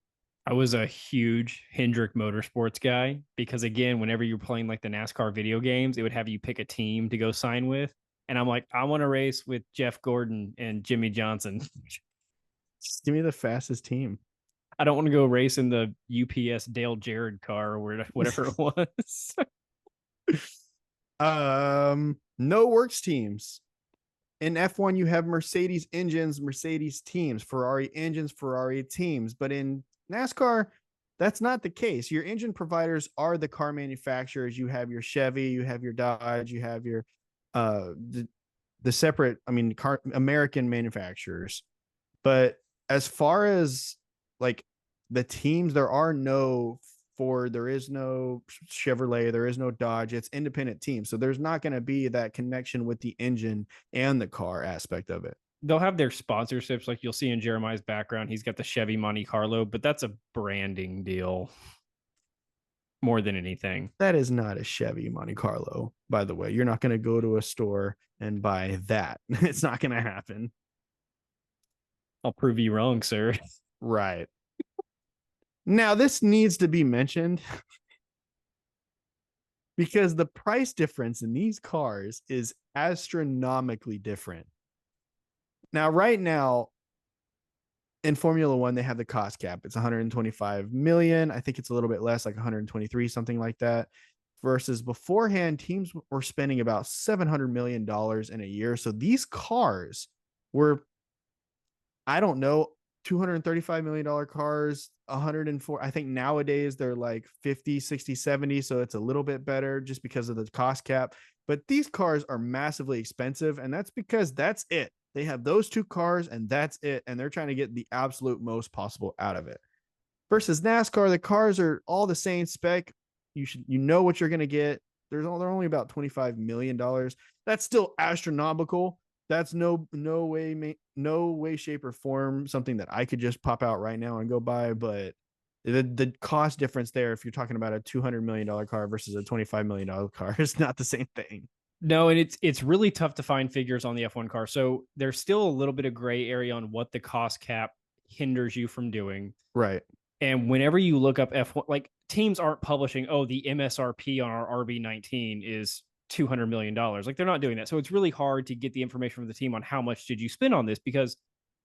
I was a huge Hendrick Motorsports guy because, again, whenever you're playing like the NASCAR video games, it would have you pick a team to go sign with. And I'm like, I want to race with Jeff Gordon and Jimmy Johnson. Just give me the fastest team. I don't want to go race in the UPS Dale Jarrett car or whatever it was. No works teams. In F1, you have Mercedes engines, Mercedes teams, Ferrari engines, Ferrari teams. But in NASCAR, that's not the case. Your engine providers are the car manufacturers. You have your Chevy, you have your Dodge, you have your the separate, American manufacturers. But as far as like the teams, there are no Ford, there is no Chevrolet, there is no Dodge. It's independent teams. So there's not going to be that connection with the engine and the car aspect of it. They'll have their sponsorships, like you'll see in Jeremiah's background. He's got the Chevy Monte Carlo, but that's a branding deal more than anything. That is not a Chevy Monte Carlo, by the way. You're not going to go to a store and buy that. It's not going to happen. I'll prove you wrong, sir. Right. Now, this needs to be mentioned because the price difference in these cars is astronomically different. Now, right now, in Formula One, they have the cost cap. It's 125 million. I think it's a little bit less, like 123, something like that. Versus beforehand, teams were spending about $700 million in a year. So these cars were, I don't know, $235 million cars, 104. I think nowadays they're like 50, 60, 70. So it's a little bit better just because of the cost cap. But these cars are massively expensive. And that's because that's it. They have those two cars and that's it. And they're trying to get the absolute most possible out of it. Versus NASCAR, the cars are all the same spec. You know what you're going to get. They're only about $25 million. That's still astronomical. That's no way, shape, or form something that I could just pop out right now and go buy. But the cost difference there, if you're talking about a $200 million car versus a $25 million car, is not the same thing. No, and it's really tough to find figures on the F1 car. So there's still a little bit of gray area on what the cost cap hinders you from doing. Right. And whenever you look up F1, like teams aren't publishing, oh, the MSRP on our RB19 is $200 million. Like they're not doing that. So it's really hard to get the information from the team on how much did you spend on this, because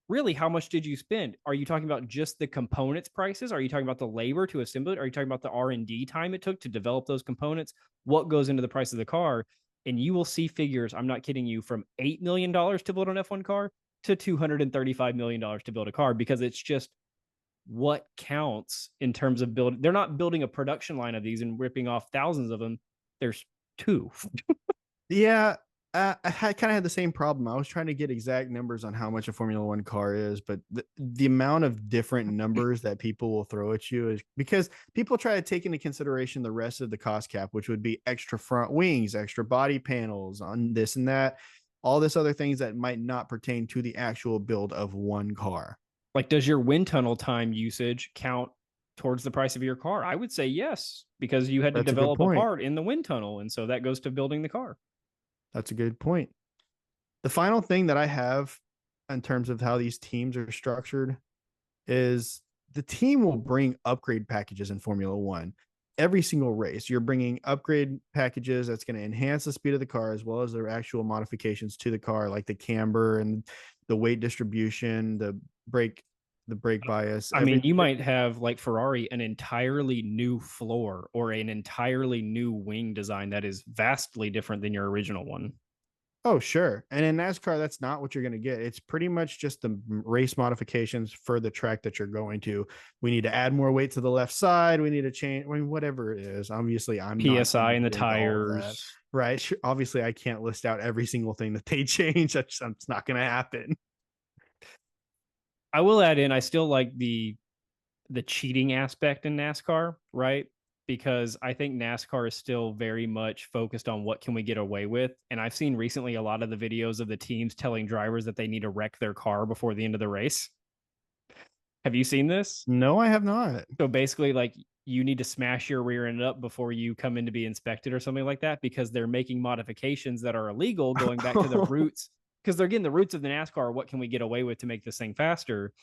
really, how much did you spend? Are you talking about just the components prices? Are you talking about the labor to assemble it? Are you talking about the R&D time it took to develop those components? What goes into the price of the car? And you will see figures, I'm not kidding you, from $8 million to build an F1 car to $235 million to build a car, because it's just what counts in terms of building. They're not building a production line of these and ripping off thousands of them. There's two. Yeah, I kind of had the same problem. I was trying to get exact numbers on how much a Formula One car is, but the amount of different numbers that people will throw at you is because people try to take into consideration the rest of the cost cap, which would be extra front wings, extra body panels on this and that, all this other things that might not pertain to the actual build of one car. Like, does your wind tunnel time usage count towards the price of your car? I would say yes, because you had to That's a good develop a point. part in the wind tunnel. And so that goes to building the car. That's a good point. The final thing that I have in terms of how these teams are structured is the team will bring upgrade packages in Formula One. Every single race, you're bringing upgrade packages that's going to enhance the speed of the car, as well as their actual modifications to the car, like the camber and the weight distribution, the brake bias. I mean, you might have, like Ferrari, an entirely new floor or an entirely new wing design that is vastly different than your original one. Oh, sure. And in NASCAR, that's not what you're going to get. It's pretty much just the race modifications for the track that you're going to. We need to add more weight to the left side. We need to change, I mean, whatever it is. Obviously, I'm not PSI in the into all of that. tires. Right. Obviously, I can't list out every single thing that they change. That's not going to happen. I will add in, I still like the cheating aspect in NASCAR, right? Because I think NASCAR is still very much focused on what can we get away with. And I've seen recently a lot of the videos of the teams telling drivers that they need to wreck their car before the end of the race. Have you seen this? No, I have not. So basically, like, you need to smash your rear end up before you come in to be inspected or something like that, because they're making modifications that are illegal, going back to the roots, because they're getting the roots of the NASCAR. What can we get away with to make this thing faster?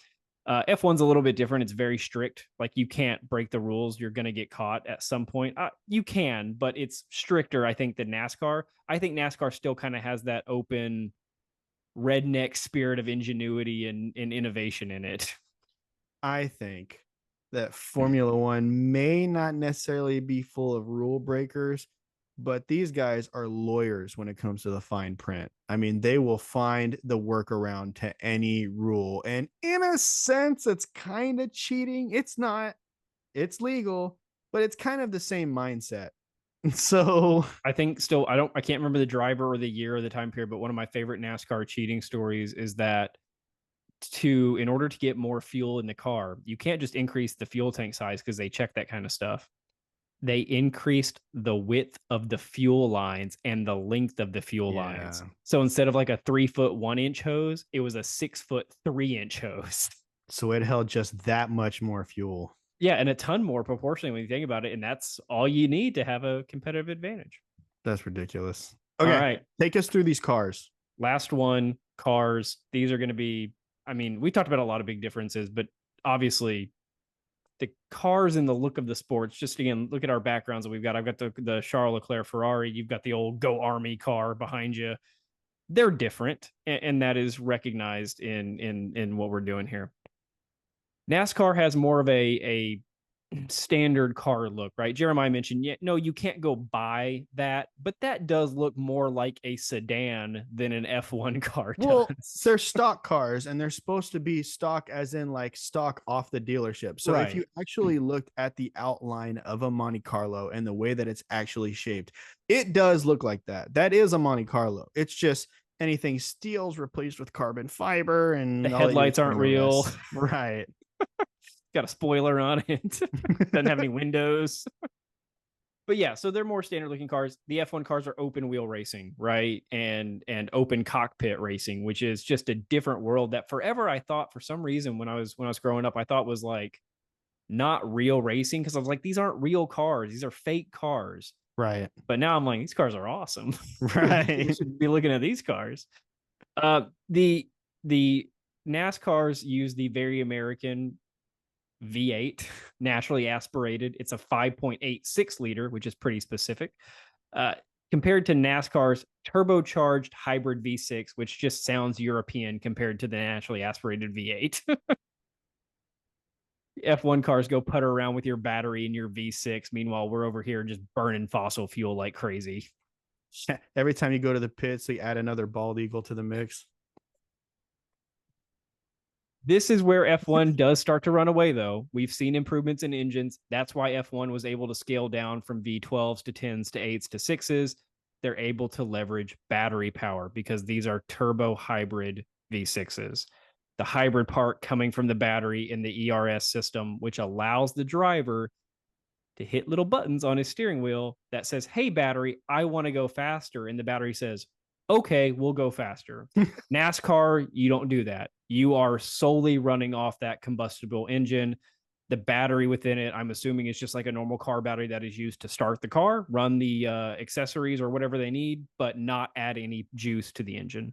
F1's a little bit different. It's very strict. Like, you can't break the rules. You're going to get caught at some point. You can, but it's stricter, I think, than NASCAR. I think NASCAR still kind of has that open redneck spirit of ingenuity and innovation in it. I think that Formula One may not necessarily be full of rule breakers, but these guys are lawyers when it comes to the fine print. I mean, they will find the workaround to any rule. And in a sense, it's kind of cheating. It's not, it's legal, but it's kind of the same mindset. So I think still, I can't remember the driver or the year or the time period, but one of my favorite NASCAR cheating stories is that in order to get more fuel in the car, you can't just increase the fuel tank size, because they check that kind of stuff. They increased the width of the fuel lines and the length of the fuel lines. So instead of like a 3-foot 1-inch hose, it was a 6-foot 3-inch hose. So it held just that much more fuel. Yeah, and a ton more proportionally when you think about it. And that's all you need to have a competitive advantage. That's ridiculous. Okay, all right, take us through these cars. Last one, cars. These are going to be, I mean, we talked about a lot of big differences, but obviously the cars and the look of the sports, just again, look at our backgrounds that we've got. I've got the Charles Leclerc Ferrari. You've got the old Go Army car behind you. They're different, and that is recognized in what we're doing here. NASCAR has more of a standard car look, right? Jeremiah mentioned, no, you can't go buy that, but that does look more like a sedan than an F1 car does. Well, they're stock cars, and they're supposed to be stock as in like stock off the dealership. So Right. If you actually looked at the outline of a Monte Carlo and the way that it's actually shaped, it does look like that. That is a Monte Carlo. It's just anything steel's replaced with carbon fiber, and the headlights aren't real. Right. Got a spoiler on it. Doesn't have any windows. But yeah, so they're more standard looking cars. The F1 cars are open wheel racing, right? And open cockpit racing, which is just a different world that forever I thought, for some reason, when I was growing up, I thought was like not real racing, because I was like, these aren't real cars. These are fake cars. Right. But now I'm like, these cars are awesome. Right. We should be looking at these cars. The NASCARs use the very American V8, naturally aspirated. It's a 5.86 liter, which is pretty specific. compared to NASCAR's turbocharged hybrid V6, which just sounds European compared to the naturally aspirated V8. F1 cars go putter around with your battery and your V6. Meanwhile, we're over here just burning fossil fuel like crazy. Every time you go to the pits, they add another bald eagle to the mix. This is where F1 does start to run away, though. We've seen improvements in engines. That's why F1 was able to scale down from V12s to 10s to 8s to 6s. They're able to leverage battery power because these are turbo hybrid V6s. The hybrid part coming from the battery in the ERS system, which allows the driver to hit little buttons on his steering wheel that says, hey, battery, I want to go faster. And the battery says, okay, we'll go faster. NASCAR, you don't do that. You are solely running off that combustible engine. The battery within it, I'm assuming, is just like a normal car battery that is used to start the car, run the accessories or whatever they need, but not add any juice to the engine.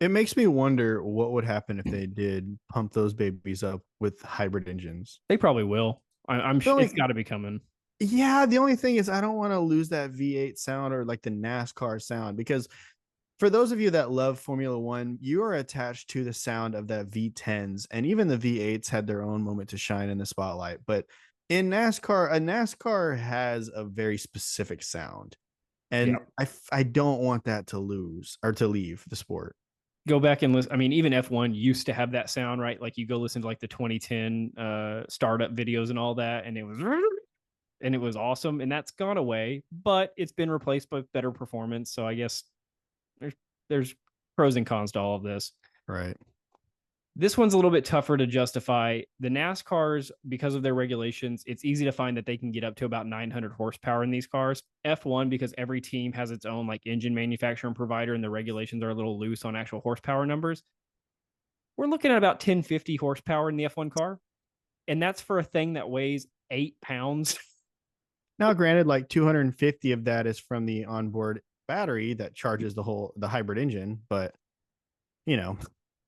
It makes me wonder what would happen if they did pump those babies up with hybrid engines. They probably will. I'm sure it's got to be coming. Yeah, the only thing is I don't want to lose that V8 sound or like the NASCAR sound, because for those of you that love Formula One, you are attached to the sound of that V10s, and even the V8s had their own moment to shine in the spotlight. But in NASCAR, a NASCAR has a very specific sound, and I don't want that to lose or to leave the sport. Go back and listen. I mean, even F1 used to have that sound, right? Like you go listen to like the 2010 startup videos and all that, and it was awesome, and that's gone away, but it's been replaced by better performance. So I guess there's pros and cons to all of this. Right. This one's a little bit tougher to justify. The NASCARs, because of their regulations, it's easy to find that they can get up to about 900 horsepower in these cars. F1, because every team has its own like engine manufacturer and provider, and the regulations are a little loose on actual horsepower numbers. We're looking at about 1050 horsepower in the F1 car. And that's for a thing that weighs 8 pounds. Now, granted, like 250 of that is from the onboard battery that charges the hybrid engine, but you know.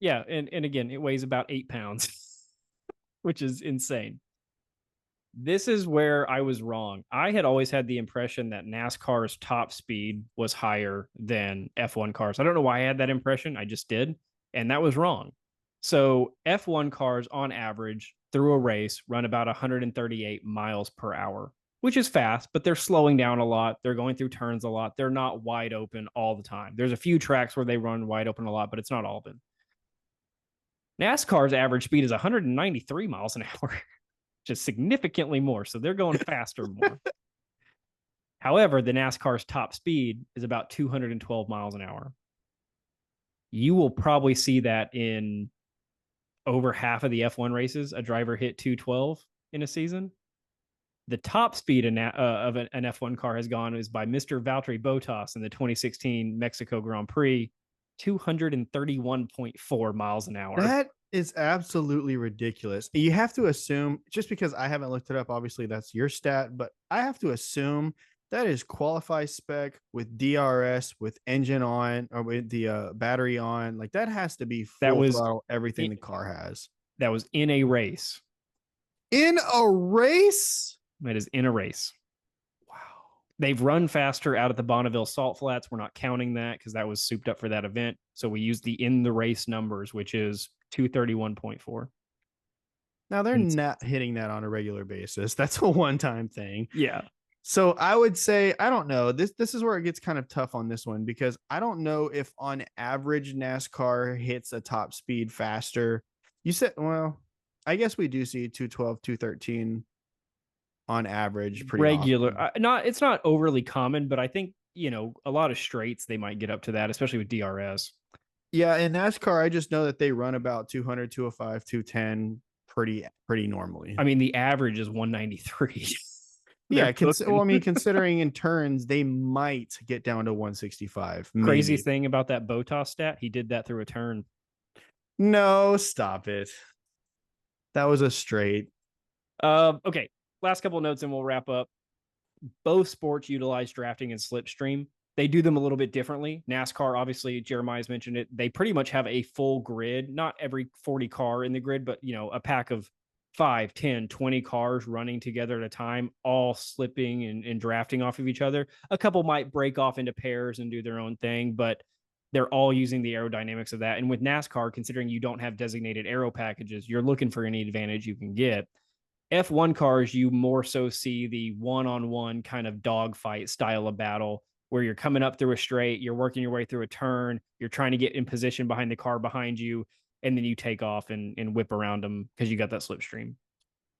Yeah, and again, it weighs about 8 pounds, which is insane. This is where I was wrong. I had always had the impression that NASCAR's top speed was higher than F1 cars. I don't know why I had that impression. I just did, and that was wrong. So F1 cars, on average, through a race, run about 138 miles per hour, which is fast, but they're slowing down a lot. They're going through turns a lot. They're not wide open all the time. There's a few tracks where they run wide open a lot, but it's not all of them. NASCAR's average speed is 193 miles an hour, which is significantly more. So they're going faster more. However, the NASCAR's top speed is about 212 miles an hour. You will probably see that in over half of the F1 races, a driver hit 212 in a season. The top speed of an F1 car has gone is by Mr. Valtteri Bottas in the 2016 Mexico Grand Prix, 231.4 miles an hour. That is absolutely ridiculous. You have to assume, just because I haven't looked it up, obviously that's your stat, but I have to assume that is qualify spec with DRS, with engine on, or with the battery on. Like that has to be full throttle, everything the car has. That was in a race. In a race? That is in a race. Wow. They've run faster out at the Bonneville Salt Flats. We're not counting that because that was souped up for that event. So we use the in the race numbers, which is 231.4. Now they're not hitting that on a regular basis. That's a one-time thing. Yeah. So I would say, I don't know. This is where it gets kind of tough on this one, because I don't know if on average NASCAR hits a top speed faster. You said, well, I guess we do see 212, 213 on average pretty regular. often. It's not overly common, but I think, a lot of straights they might get up to that, especially with DRS. Yeah, in NASCAR, I just know that they run about 200, 205, 210 pretty normally. I mean, the average is 193. Yeah, considering in turns, they might get down to 165. Crazy thing about that Bottas stat, he did that through a turn. No, stop it. That was a straight. Okay, last couple of notes and we'll wrap up. Both sports utilize drafting and slipstream. They do them a little bit differently. NASCAR, obviously, Jeremiah's mentioned it. They pretty much have a full grid, not every 40 car in the grid, but, a pack of 5, 10, 20 cars running together at a time, all slipping and drafting off of each other. A couple might break off into pairs and do their own thing, but they're all using the aerodynamics of that. And with NASCAR, considering you don't have designated aero packages, you're looking for any advantage you can get. F1 cars, you more so see the one-on-one kind of dogfight style of battle where you're coming up through a straight, you're working your way through a turn, you're trying to get in position behind the car behind you, and then you take off and whip around them because you got that slipstream.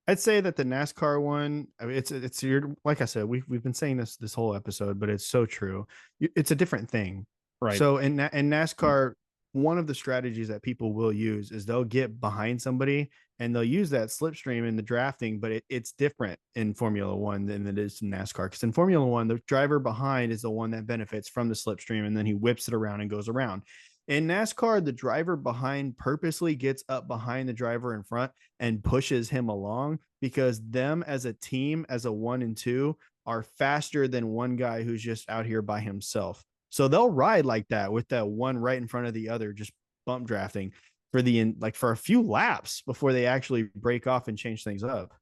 I'd say that the NASCAR one, I mean, it's your, like I said, we've been saying this whole episode, but it's so true. It's a different thing. Right. So in NASCAR, one of the strategies that people will use is they'll get behind somebody and they'll use that slipstream in the drafting, but it's different in Formula One than it is in NASCAR. Because in Formula One, the driver behind is the one that benefits from the slipstream, and then he whips it around and goes around. In NASCAR, the driver behind purposely gets up behind the driver in front and pushes him along because them as a team, as a 1 and 2, are faster than one guy who's just out here by himself. So they'll ride like that with that one right in front of the other, just bump drafting for a few laps before they actually break off and change things up.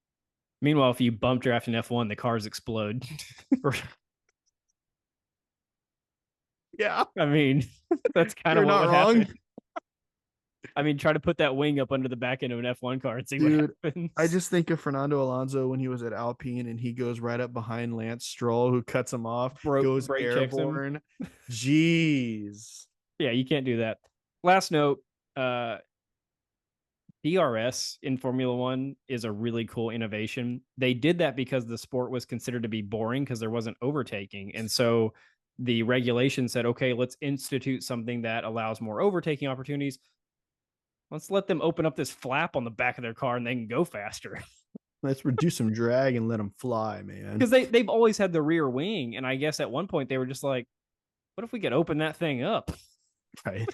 Meanwhile, if you bump draft in F1, the cars explode. Yeah. I mean, that's kind of You're what not would wrong. happen. I mean, try to put that wing up under the back end of an F1 car and see Dude, what happens. I just think of Fernando Alonso when he was at Alpine and he goes right up behind Lance Stroll, who cuts him off, goes brake checks him. airborne. Jeez. Yeah, you can't do that. Last note, DRS in Formula One is a really cool innovation. They did that because the sport was considered to be boring because there wasn't overtaking. And so the regulation said, okay, let's institute something that allows more overtaking opportunities. Let's let them open up this flap on the back of their car and they can go faster. Let's reduce some drag and let them fly, man. Because they've always had the rear wing. And I guess at one point they were just like, what if we could open that thing up? Right.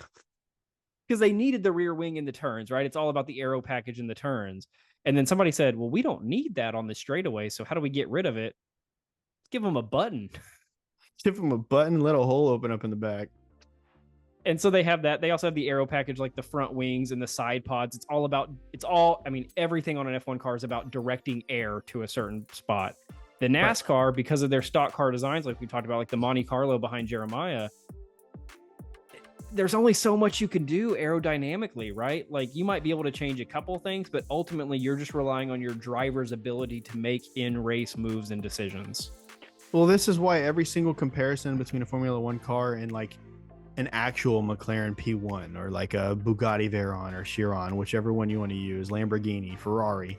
Because they needed the rear wing in the turns, right? It's all about the aero package in the turns. And then somebody said, well, we don't need that on the straightaway. So how do we get rid of it? Let's give them a button. Give them a button, let a hole open up in the back. And so they have that. They also have the aero package, like the front wings and the side pods. I mean, everything on an F1 car is about directing air to a certain spot. The NASCAR, because of their stock car designs, like we talked about, like the Monte Carlo behind Jeremiah, there's only so much you can do aerodynamically, right? Like you might be able to change a couple things, but ultimately you're just relying on your driver's ability to make in-race moves and decisions. Well, this is why every single comparison between a Formula One car and like an actual McLaren P1 or like a Bugatti Veyron or Chiron, whichever one you want to use, Lamborghini, Ferrari,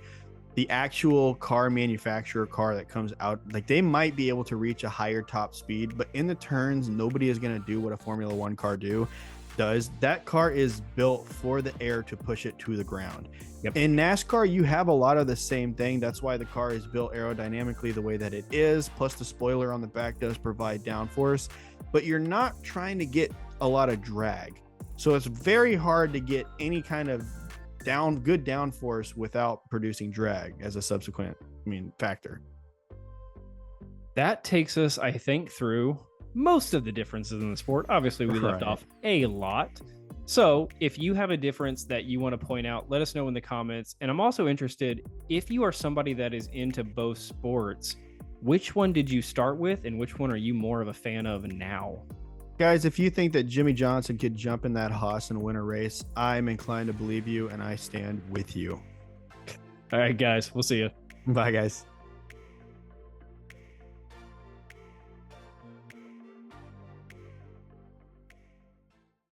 the actual car manufacturer car that comes out, like they might be able to reach a higher top speed, but in the turns, nobody is going to do what a Formula One car does. That car is built for the air to push it to the ground. Yep. In NASCAR, you have a lot of the same thing. That's why the car is built aerodynamically the way that it is. Plus the spoiler on the back does provide downforce, but you're not trying to get a lot of drag. So it's very hard to get any kind of good downforce without producing drag as a subsequent, factor. That takes us, I think, through most of the differences in the sport. Obviously, we left off a lot. So if you have a difference that you want to point out, let us know in the comments. And I'm also interested, if you are somebody that is into both sports, which one did you start with and which one are you more of a fan of now? Guys, if you think that Jimmy Johnson could jump in that Haas and win a race, I'm inclined to believe you, and I stand with you. All right, guys, we'll see you. Bye, guys.